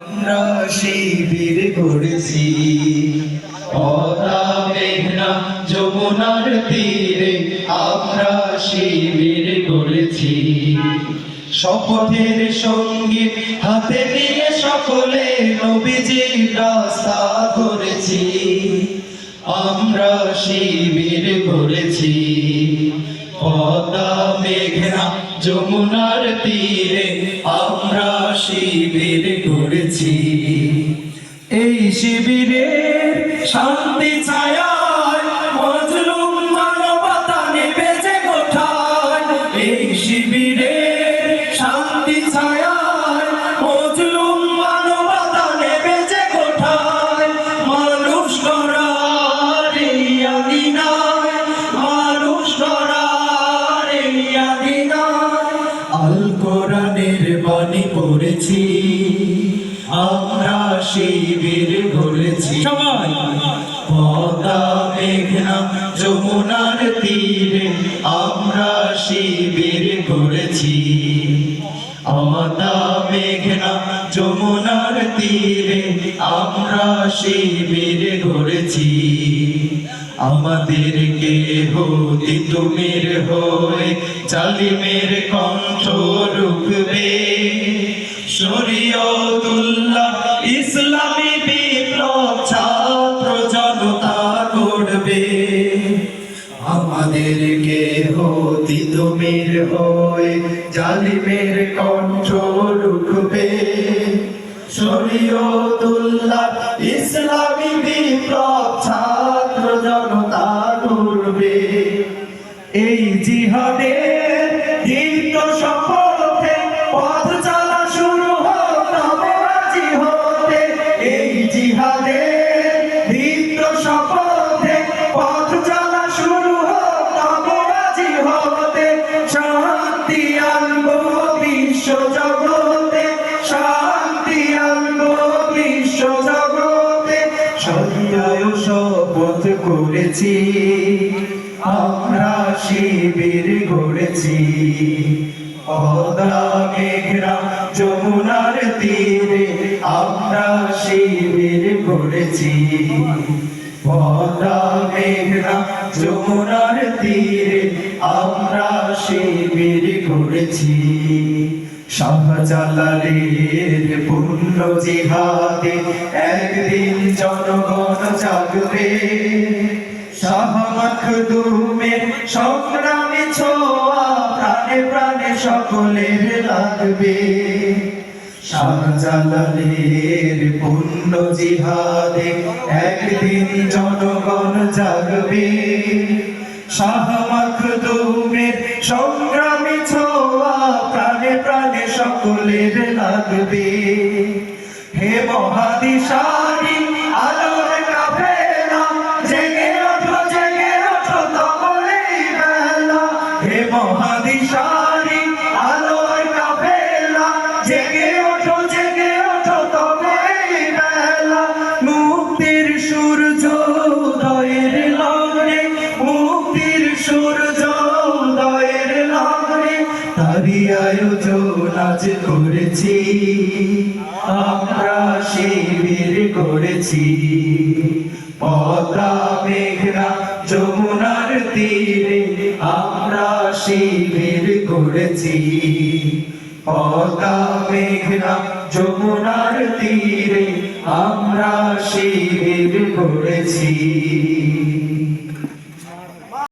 আমরা শিবির করেছি পদ্মা মেঘনা যমুনার তীরে আমরা শিবির করেছি শপথের সঙ্গী হাতে নিয়ে সকলে নবীজির রাস্তা ধরেছি আমরা শিবির করেছি পদ্মা মেঘনা যমুনার তীরে আমরা শিবির করেছি এই শিবিরের শান্তি ছায়ায় মজলুম মানবতা নেবে যে কোঠায় এই শিবিরের শান্তি ছায়ায় মজলুম মানবতা নেবে যে কোঠায় মানুষ গড়ার এই আঙিনায় মানুষ গড়ার এই আঙিনায় আল কোরআনের বাণী পড়েছি আমরা শিবির গড়েছি সবাই পদ্মা মেঘনা যমুনার তীরে আমরা শিবির গড়েছি পদ্মা মেঘনা যমুনার তীরে আমরা শিবির গড়েছি আমাদেরকে হতে তুমির হয়ে জালিমের কণ্ঠ রুখবে শরীয়তুল্লাহ ইসলামী বিপ্লব ছাত্র জনতা করবে আমাদেরকে হতে তুমির হয়ে জালিমের কণ্ঠ রুখবে শরীয়তুল্লাহ ইসলামী বিপ্লব ছাত্র জনতা করবে এই জিহাদের দীপ্ত শপথে পথ চলা শুরু হোক তবে রাজি হতে এই জিহাদের দীপ্ত শপথে পথ চলা শুরু হোক তবে রাজি হতে শান্তি আনবো বিশ্ব জগতে শান্তি আনবো বিশ্ব জগতে সত্যায় শপথ করেছি আমরা শিবির গড়েছি পদ্মা মেঘনা যমুনার তীরে আমরা শিবির গড়েছি পদ্মা মেঘনা যমুনার তীরে আমরা শিবির গড়েছি শাহজালালের পূর্ণ জিহাদে একদিন জনগণ জাগবে শাহ মখদুমের সংগ্রামী ছোঁয়া প্রাণে প্রাণে সকলের লাগবে শাহজালালের পূর্ণ জিহাদে একদিন জনগণ জাগবে শাহ মখদুমের সংগ্রামী ছোঁয়া প্রাণে প্রাণে সকলের লাগবে হে মহাদিশারি আলোর কাফেলা জেগে ওঠো তবলেই বেলা হে মহাদিশারি আলোর কাফেলা জেগে ওঠো তবলেই বেলা মুক্তির সূর্য উদয়ের লগ্নে মুক্তির সূর্য উদয়ের লগ্নে তারি আয়োজন আজ করেছি আমরা শিবির করেছি পদ্মা মেঘনা যমুনার তীরে আমরা শিবির করেছি পদ্মা মেঘনা যমুনার তীরে আমরা শিবির করেছি।